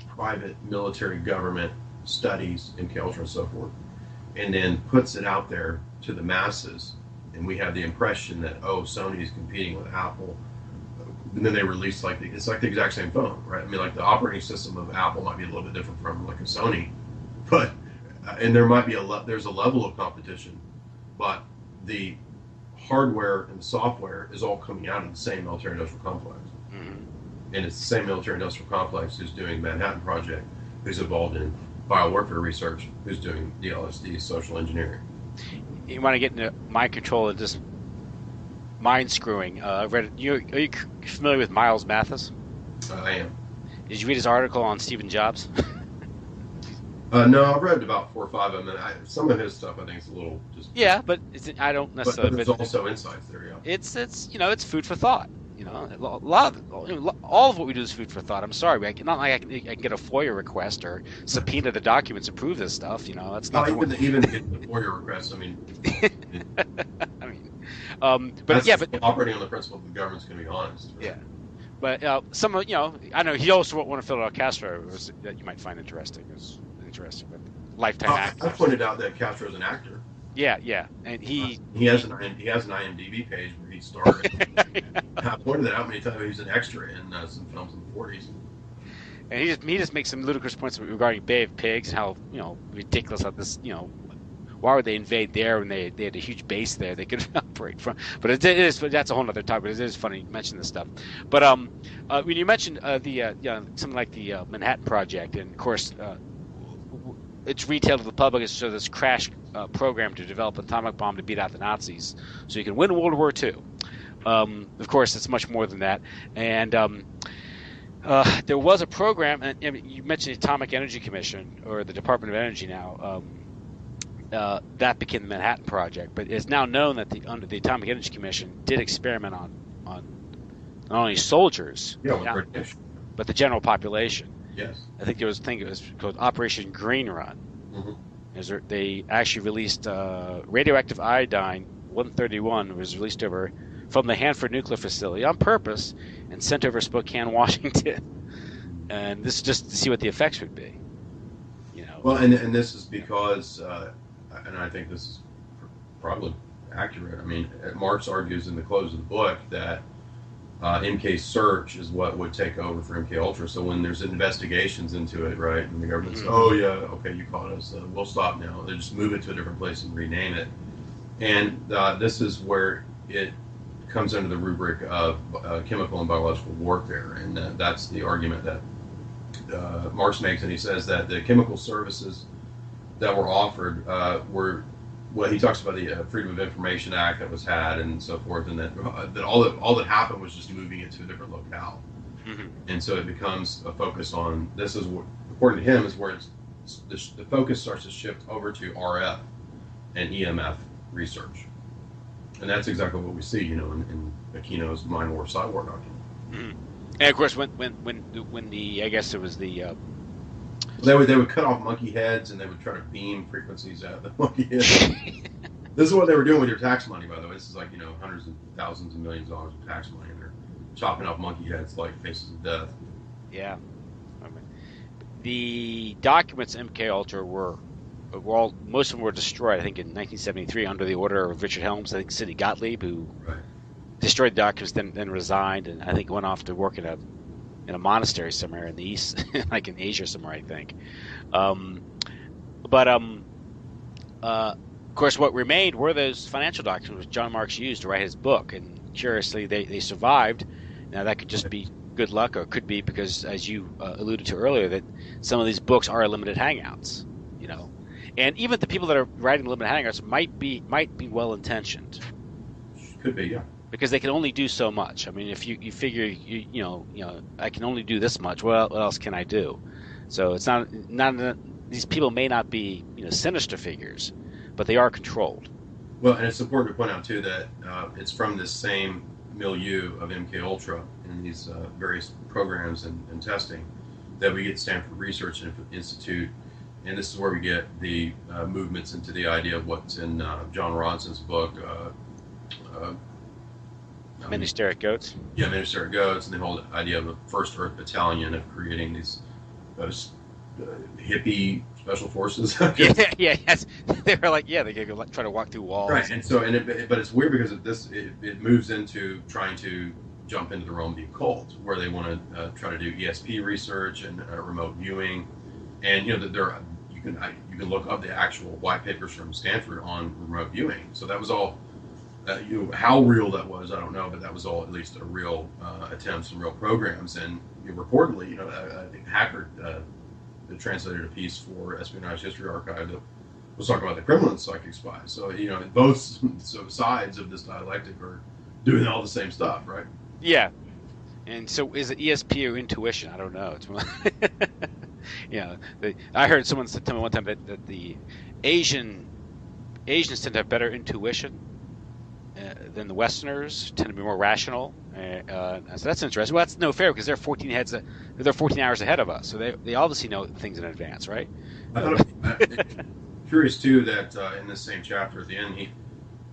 private military government studies in MKUltra and so forth, and then puts it out there to the masses. And we have the impression that, Sony is competing with Apple. And then they release it's like the exact same phone, right? I mean, like the operating system of Apple might be a little bit different from like a Sony, but and there might be there's a level of competition, but the hardware and the software is all coming out of the same military-industrial complex, and it's the same military-industrial complex who's doing Manhattan Project, who's involved in biowarfare research, who's doing DLSD, social engineering. You want to get into mind control and just mind screwing. I've read. Are you familiar with Miles Mathis? I am. Did you read his article on Stephen Jobs? No, I've read about 4 or 5 of them, and some of his stuff I think is a little just. Yeah, but I don't necessarily. But there's also insights there, yeah. It's food for thought. A lot of all of what we do is food for thought. I'm sorry, not like I can get a FOIA request or subpoena the documents to prove this stuff. That's not even get the FOIA request. I mean, but operating on the principle that the government's going to be honest. Right? Yeah, but some of I know he also wrote one of Fidel Castro that you might find interesting. Is interesting, but lifetime actor. I pointed out that Castro's an actor. Yeah, and he has an IMDb page where he starred. I pointed that out many times. He was an extra in some films in the 40s. And he just makes some ludicrous points regarding Bay of Pigs and how ridiculous how this why would they invade there when they had a huge base there they could operate from? But that's a whole other topic. It is funny you mention this stuff. But when you mentioned something like the Manhattan Project, and of course it's retailed to the public as so this crash program to develop an atomic bomb to beat out the Nazis, so you can win World War II. Of course, it's much more than that. And there was a program, and you mentioned the Atomic Energy Commission, or the Department of Energy now. that became the Manhattan Project. But it's now known that under the Atomic Energy Commission did experiment on not only soldiers, Yeah, with British. but the general population. Yes. I think it was called Operation Green Run. They actually released radioactive iodine 131 was released over from the Hanford nuclear facility on purpose and sent over Spokane, Washington. And this is just to see what the effects would be. Well, and this is because, and I think this is probably accurate. I mean, Marx argues in the close of the book that MK Search is what would take over for MK Ultra. So when there's investigations into it, right, and the government says, "Oh yeah, okay, you caught us. We'll stop now." They just move it to a different place and rename it. And this is where it comes under the rubric of chemical and biological warfare, and that's the argument that Marx makes. And he says that the chemical services that were offered were. Well, he talks about the Freedom of Information Act that was had and so forth, and that all that happened was just moving it to a different locale, and so it becomes a focus on this is what, according to him, is where the focus starts to shift over to RF and EMF research, and that's exactly what we see, in Aquino's Mind War Side War document. And of course, when the I guess it was the they would cut off monkey heads and they would try to beam frequencies at the monkey heads. This is what they were doing with your tax money, by the way. This is like, hundreds of thousands and millions of dollars of tax money, and they're chopping off monkey heads like faces of death. Yeah. The documents MK Ultra were all, most of them were destroyed, I think, in 1973 under the order of Richard Helms, I think Sidney Gottlieb, who destroyed the documents, then resigned, and I think went off to work in a monastery somewhere in the east, like in Asia somewhere, I think. Of course, what remained were those financial documents which John Marx used to write his book, and curiously, they survived. Now, that could just be good luck, or it could be because, as you alluded to earlier, that some of these books are limited hangouts, And even the people that are writing limited hangouts might be well-intentioned. Could be, yeah. Because they can only do so much. I mean, if you figure I can only do this much. What else can I do? So it's not these people may not be sinister figures, but they are controlled. Well, and it's important to point out too that it's from this same milieu of MK Ultra and these various programs and testing that we get Stanford Research Institute, and this is where we get the movements into the idea of what's in John Ronson's book. Ministeric Goats. Yeah, Ministeric Goats, and the whole idea of a First Earth Battalion, of creating these hippie special forces. Yes. They were like, they could try to walk through walls. Right, and so, but it's weird because it moves into trying to jump into the realm of the occult, where they want to try to do ESP research and remote viewing, and that you can look up the actual white papers from Stanford on remote viewing. So that was all. How real that was, I don't know, but that was all at least a real attempts and real programs. And reportedly, I think Hacker translated a piece for Espionage History Archive that was talking about the Kremlin psychic spies. So both sides of this dialectic are doing all the same stuff, right? Yeah. And so, is it ESP or intuition? I don't know. I heard someone tell me one time that the Asians tend to have better intuition than the Westerners, tend to be more rational. So that's interesting. Well, that's no fair because they're 14 hours ahead of us, so they obviously know things in advance, right? I thought curious too that in this same chapter at the end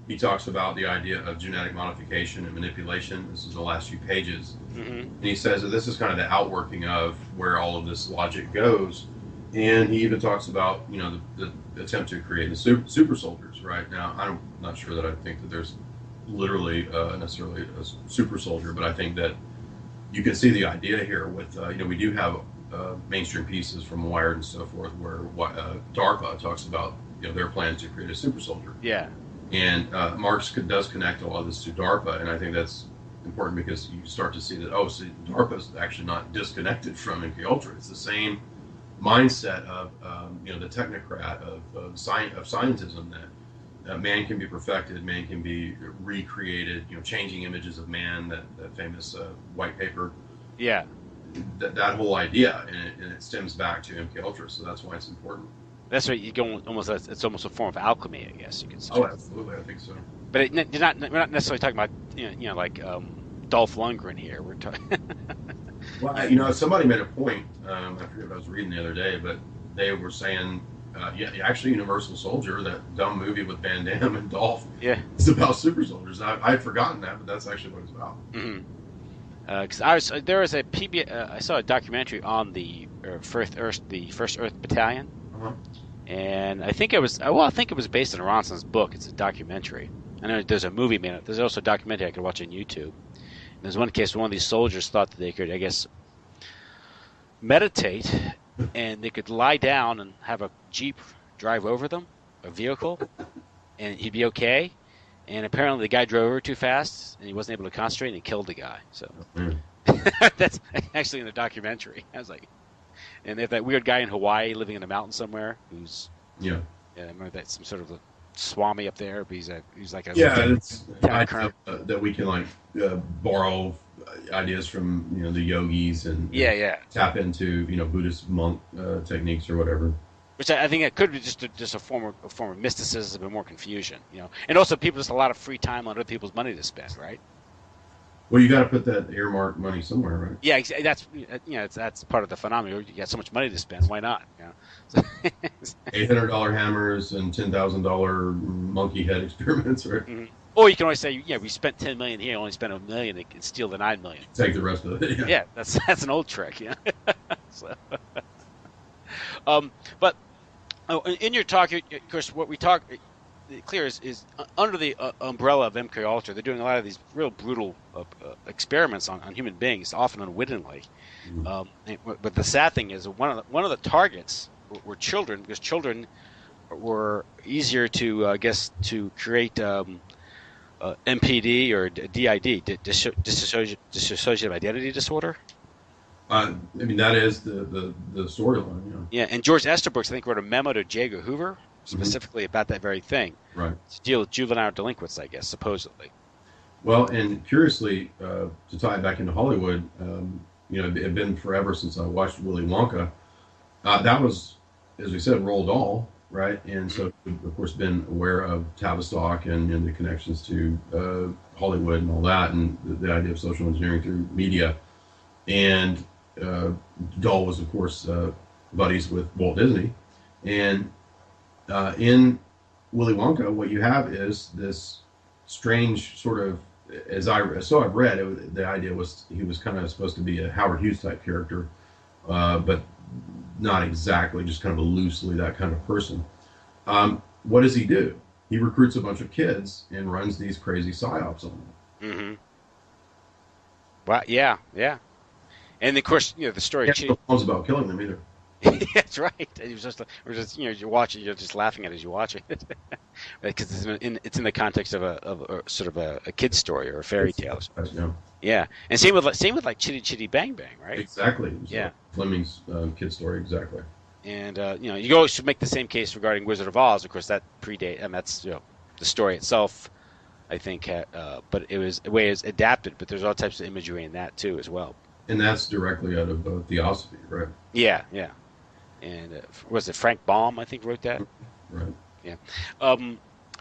he talks about the idea of genetic modification and manipulation. This is the last few pages, and he says that this is kind of the outworking of where all of this logic goes, and he even talks about the attempt to create the super soldiers. Right now, I'm not sure that I think that there's literally necessarily a super soldier, but I think that you can see the idea here with we do have mainstream pieces from Wired and so forth where DARPA talks about their plans to create a super soldier. Yeah, and Marx does connect a lot of this to DARPA, and I think that's important because you start to see that DARPA is actually not disconnected from MK Ultra. It's the same mindset of the technocrat of scientism that. Man can be perfected, man can be recreated, changing images of man, that famous white paper. Yeah. That whole idea, and it stems back to MK Ultra, so that's why it's important. That's what you go almost. It's almost a form of alchemy, I guess you could Oh, suggest. absolutely, I think so. But we're not necessarily talking about like Dolph Lundgren here. We're talking. Well, somebody made a point. I forget what I was reading the other day, but they were saying, actually, Universal Soldier, that dumb movie with Van Damme and Dolph, Yeah. it's about super soldiers. I'd forgotten that, but that's actually what it's about. Because there was a I saw a documentary on the First Earth Battalion, Uh-huh. and I think it was based on Ronson's book. It's a documentary. I know there's a movie made. There's also a documentary I could watch on YouTube. And there's one case where one of these soldiers thought that they could, I guess, meditate, and they could lie down and have a jeep drive over them, a vehicle, and he'd be okay. And apparently the guy drove over too fast, and he wasn't able to concentrate, and he killed the guy. So that's actually in the documentary. I was like, and they have that weird guy in Hawaii living in the mountains somewhere who's I remember that some sort of a Swami up there, but he's like a it's that we can borrow ideas from the yogis and tap into Buddhist monk techniques or whatever. Which I think it could be just a form of mysticism and more confusion, and also people just a lot of free time on other people's money to spend, right? Well, you got to put that earmark money somewhere, right? Yeah, that's part of the phenomenon. You got so much money to spend, why not? So, $800 hammers and $10,000 monkey head experiments, right? Mm-hmm. Or you can always say, we spent $10 million here, only spent $1 million, and steal the $9 million. Take the rest of it. Yeah, that's an old trick, So, but in your talk, of course, what we talk clear is under the umbrella of MK Ultra, they're doing a lot of these real brutal experiments on human beings, often unwittingly. But the sad thing is, one of the targets were children, because children were easier to to create MPD or DID, dissociative identity disorder. That is the storyline. Yeah, and George Esterbrooks, I think, wrote a memo to J. Edgar Hoover specifically about that very thing. Right. To deal with juvenile delinquents, I guess, supposedly. Well, and curiously, to tie it back into Hollywood, it had been forever since I watched Willy Wonka. That was, as we said, Roald Dahl, right? And so, of course, been aware of Tavistock and the connections to Hollywood and all that, and the idea of social engineering through media. And Dahl was, of course, buddies with Walt Disney. And in Willy Wonka, what you have is this strange sort of, I've read, the idea was he was kind of supposed to be a Howard Hughes type character, but not exactly, just kind of a loosely that kind of person. What does he do? He recruits a bunch of kids and runs these crazy psyops on them. Mm-hmm. Well, yeah. And of course, the story. No qualms about killing them either. That's right. It was just you're watching, you're just laughing at it as you're watching it, because it's in the context of a sort of a kid's story or a fairy tale. Yeah, and same with like Chitty Chitty Bang Bang, right? Exactly. Yeah. Fleming's kid story, exactly. And you always should make the same case regarding Wizard of Oz. Of course, that predate, and that's the story itself. I think, but it was the way it's adapted. But there's all types of imagery in that too, as well. And that's directly out of Theosophy, right? Yeah. And was it Frank Baum? I think wrote that. Right. Yeah.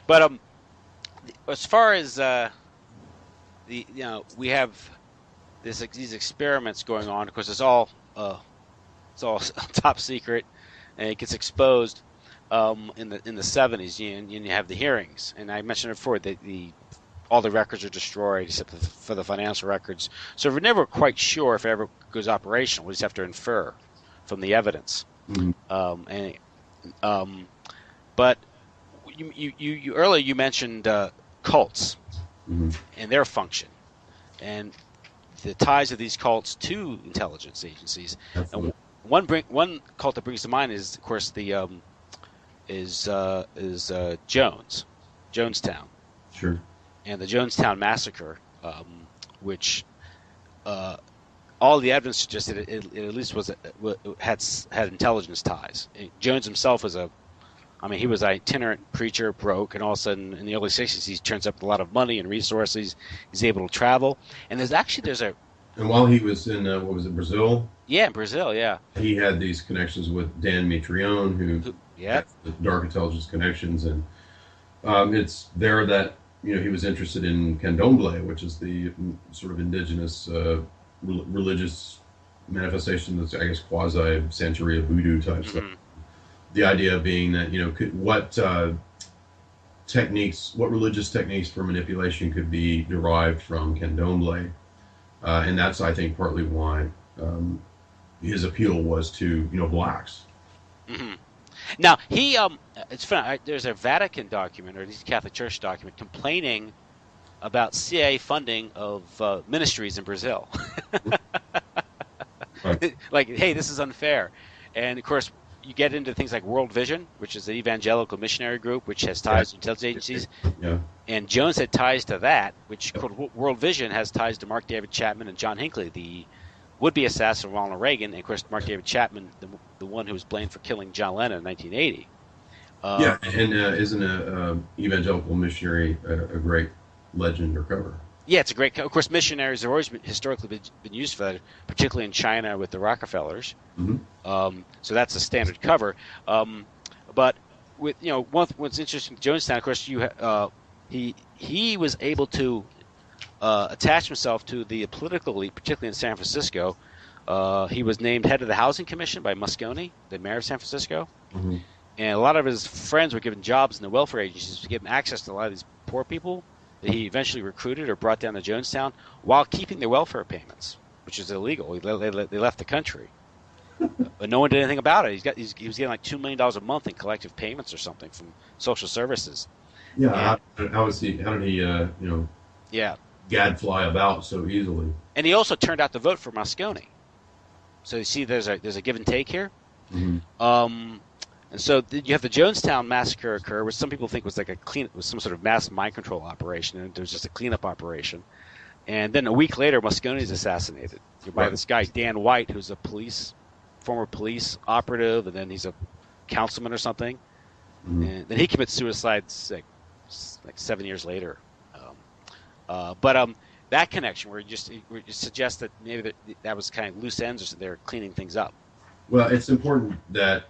But as far as we have these experiments going on. Of course, it's all top secret, and it gets exposed in the 70s. And you have the hearings, and I mentioned before that all the records are destroyed except for the financial records. So we're never quite sure if it ever goes operational. We just have to infer from the evidence. Mm-hmm. But you earlier you mentioned cults and their function and the ties of these cults to intelligence agencies. Absolutely. And one cult that brings to mind is, of course, the Jonestown. Sure. And the Jonestown massacre, which all the evidence suggested it at least had intelligence ties. Jones himself was he was an itinerant preacher, broke, and all of a sudden in the early 60s he turns up with a lot of money and resources. He's able to travel, and there's And while he was in what was it, Brazil, Yeah, in Brazil. Yeah. he had these connections with Dan Mitrione, who Yeah. had the dark intelligence connections, and it's there that he was interested in candomblé, which is the sort of indigenous religious manifestation that's, I guess, quasi Santeria voodoo type stuff. Hmm. The idea being that what techniques, what religious techniques for manipulation could be derived from candomblé, and that's, I think, partly why his appeal was to blacks. Hmm. Now it's funny. There's a Vatican document, or at least Catholic Church document, complaining about CIA funding of ministries in Brazil. Right. Like, hey, this is unfair. And of course, you get into things like World Vision, which is an evangelical missionary group which has ties to intelligence agencies. Yeah. And Jones had ties to that, which World Vision has ties to Mark David Chapman and John Hinckley, the would-be assassin of Ronald Reagan, and of course Mark David Chapman, the one who was blamed for killing John Lennon in 1980. Yeah, and isn't a evangelical missionary a great legend or cover? Yeah, it's a great. Of course, missionaries have always historically been used for that, particularly in China with the Rockefellers. Mm-hmm. So that's a standard cover. But with what's interesting with Jonestown, of course, he was able to attach himself to the political elite, particularly in San Francisco. He was named head of the Housing Commission by Moscone, the mayor of San Francisco, Mm-hmm. and a lot of his friends were given jobs in the welfare agencies to give him access to a lot of these poor people that he eventually recruited or brought down to Jonestown while keeping their welfare payments, which is illegal. They left the country, but no one did anything about it. He was getting like $2 million a month in collective payments or something from social services. Yeah. How did he Yeah, gadfly about so easily? and he also turned out to vote for Moscone. So you see, there's a give and take here. Mm-hmm. And so you have the Jonestown massacre occur, which some people think was like was some sort of mass mind control operation, and it was just a cleanup operation. And then a week later, Moscone is assassinated by this guy Dan White, who's a former police operative, and then he's a councilman or something. Mm-hmm. And then he commits suicide like 7 years later. But that connection, where you suggest that maybe that was kind of loose ends, or so they're cleaning things up. Well, it's important that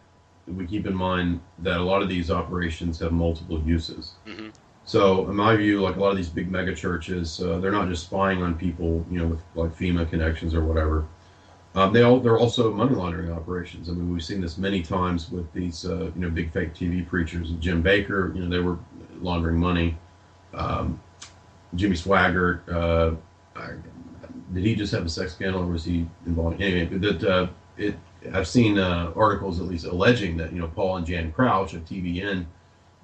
we keep in mind that a lot of these operations have multiple uses. Mm-hmm. So, in my view, like a lot of these big mega churches, they're not just spying on people, with like FEMA connections or whatever. They're also money laundering operations. I mean, we've seen this many times with these, big fake TV preachers. Jim Baker, they were laundering money. Jimmy Swaggart, did he just have a sex scandal, or was he involved? Anyway, I've seen articles at least alleging that Paul and Jan Crouch of TVN,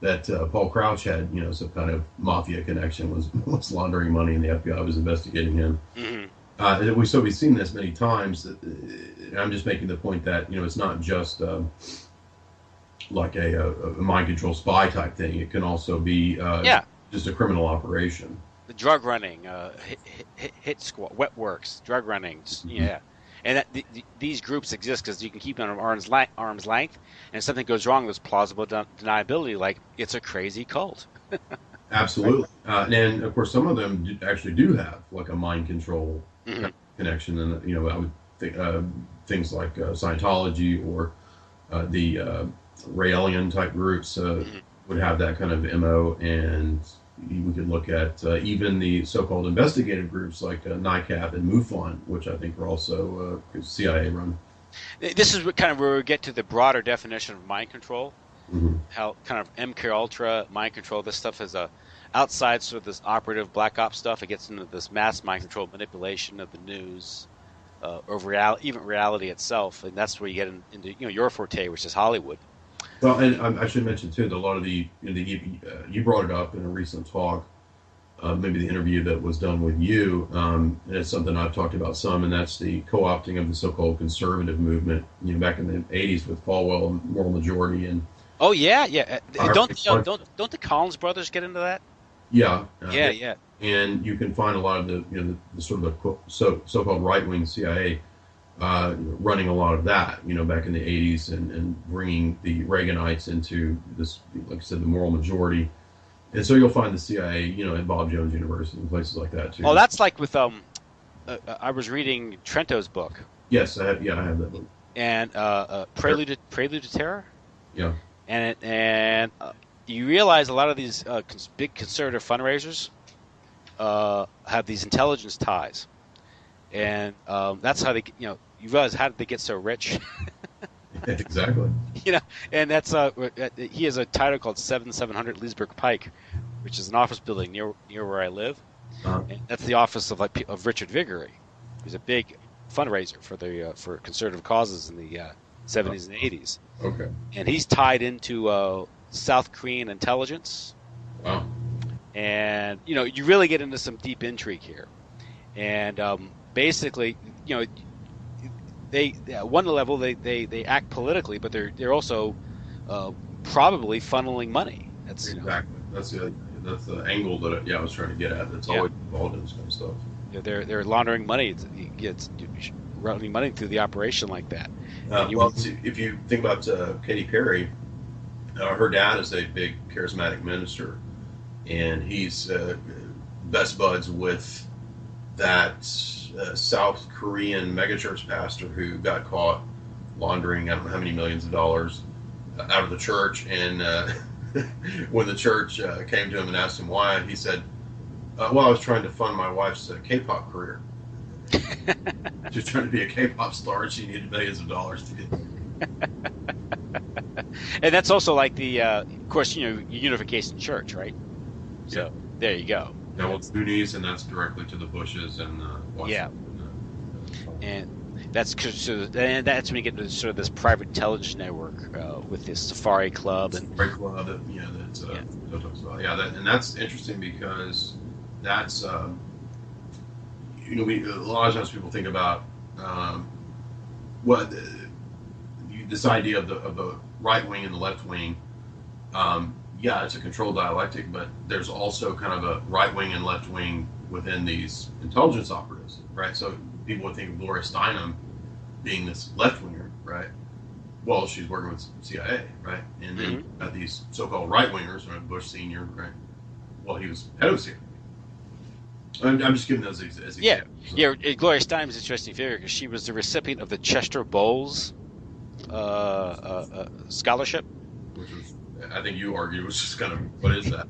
that Paul Crouch had some kind of mafia connection, was laundering money, and the FBI was investigating him. Mm-hmm. We've seen this many times. And I'm just making the point that it's not just like a mind control spy type thing. It can also be just a criminal operation. The drug running, hit squad, wet works, drug running, yeah. And these groups exist because you can keep them at arm's length, and if something goes wrong, there's plausible deniability, like it's a crazy cult. Absolutely. And of course, some of them actually do have like a mind control connection, and I would think things like Scientology or the Raelian type groups would have that kind of MO, and we could look at even the so-called investigative groups like NICAP and MUFON, which I think are also CIA run. This is kind of where we get to the broader definition of mind control. Mm-hmm. How kind of MK Ultra mind control, this stuff is outside sort of this operative black ops stuff. It gets into this mass mind control manipulation of the news, or even reality itself, and that's where you get into your forte, which is Hollywood. Well, and I should mention too that a lot of you brought it up in a recent talk, maybe the interview that was done with you, and it's something I've talked about some, and that's the co-opting of the so-called conservative movement. Back in the '80s with Falwell, Moral Majority, and oh yeah. Don't the Collins brothers get into that? Yeah. Yeah. And you can find a lot of the sort of so-called right-wing CIA running a lot of that, back in the 80s, and bringing the Reaganites into this, like I said, the Moral Majority. And so you'll find the CIA, at Bob Jones University and places like that too. Oh, that's like with I was reading Trento's book, Yes, I have. Yeah, I have that book. and Prelude to Terror, Yeah. and you realize a lot of these big conservative fundraisers have these intelligence ties, and that's how they, you realize how did they get so rich, Exactly. and that's he has a title called 7700 Leesburg Pike, which is an office building near where I live, and that's the office of Richard Viguerie, who's a big fundraiser for conservative causes in the 70s and 80s, Okay. and he's tied into South Korean intelligence. Wow. And you really get into some deep intrigue here, and basically, they at one level they act politically, but they're also probably funneling money. That's Exactly. That's the angle that I was trying to get at. That's always involved in this kind of stuff. They're laundering money. It's running money through the operation like that. If you think about Katy Perry, her dad is a big charismatic minister, and he's best buds with that South Korean megachurch pastor who got caught laundering I don't know how many millions of dollars out of the church. And when the church came to him and asked him why, he said, well, I was trying to fund my wife's K-pop career. She was trying to be a K-pop star, and she needed millions of dollars to get there. And that's also like the, of course, Unification Church, right? So there you go. Now it's Goonies, and that's directly to the Bushes and Washington. And that's and that's when you get into sort of this private intelligence network with this Safari Club and Safari Club that Joe talks about. And that's interesting because that's a lot of times people think about this idea of the right wing and the left wing. It's a controlled dialectic, but there's also kind of a right wing and left wing within these intelligence operatives, right? So people would think of Gloria Steinem being this left winger, right? Well, she's working with CIA, right? And then you've got these so-called right wingers, right? Bush Senior, right? Well, he was head of CIA. I'm just giving those as examples. Gloria Steinem is an interesting figure because she was the recipient of the Chester Bowles scholarship, which was, I think you argued, was just kind of, what is that?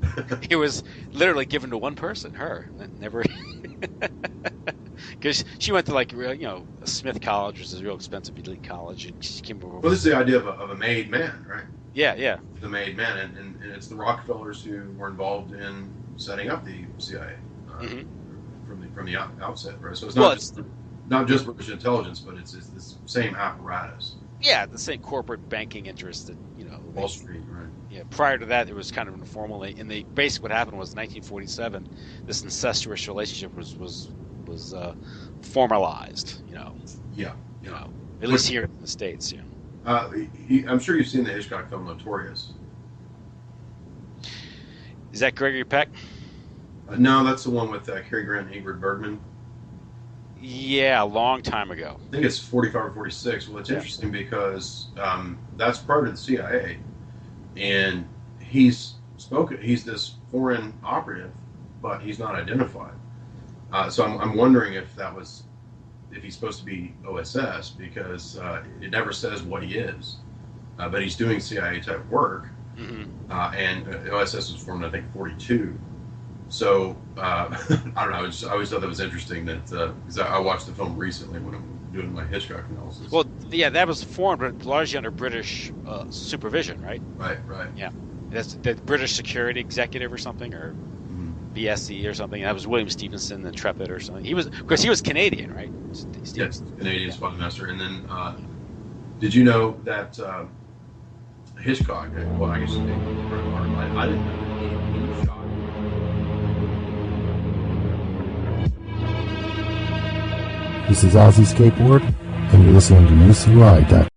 It was literally given to one person, her. Never, because she went to Smith College, which is a real expensive elite college, and she came over. Well, this is the idea of a made man, right? Yeah. The made man, and it's the Rockefellers who were involved in setting up the CIA from the outset, right? So it's not just British intelligence, but it's this same apparatus. Yeah, the same corporate banking interest that Wall Street, right? Yeah. Prior to that, it was kind of informal. And basically what happened was 1947, this incestuous relationship was formalized. At least here in the States. I'm sure you've seen the Hitchcock film Notorious. Is that Gregory Peck? No, that's the one with Cary Grant and Ingrid Bergman. Yeah, a long time ago. I think it's 45 or 46. Well, it's interesting because that's part of the CIA, and he's this foreign operative, but he's not identified. So I'm wondering if he's supposed to be OSS, because it never says what he is, but he's doing CIA type work, and OSS was formed, I think, 42. So I don't know. I always thought that was interesting because I watched the film recently when I'm doing my Hitchcock analysis. Well, yeah, that was formed, but largely under British supervision, right? Right. Yeah, that's the British Security Executive or something, or BSE or something. That was William Stevenson, the Intrepid or something. He was Canadian, right? Yes, Canadian spy master. And then, did you know that Hitchcock? Well, I guess I didn't know that he shot. This is Ozzy Skateboard, and you're listening to UCY.com.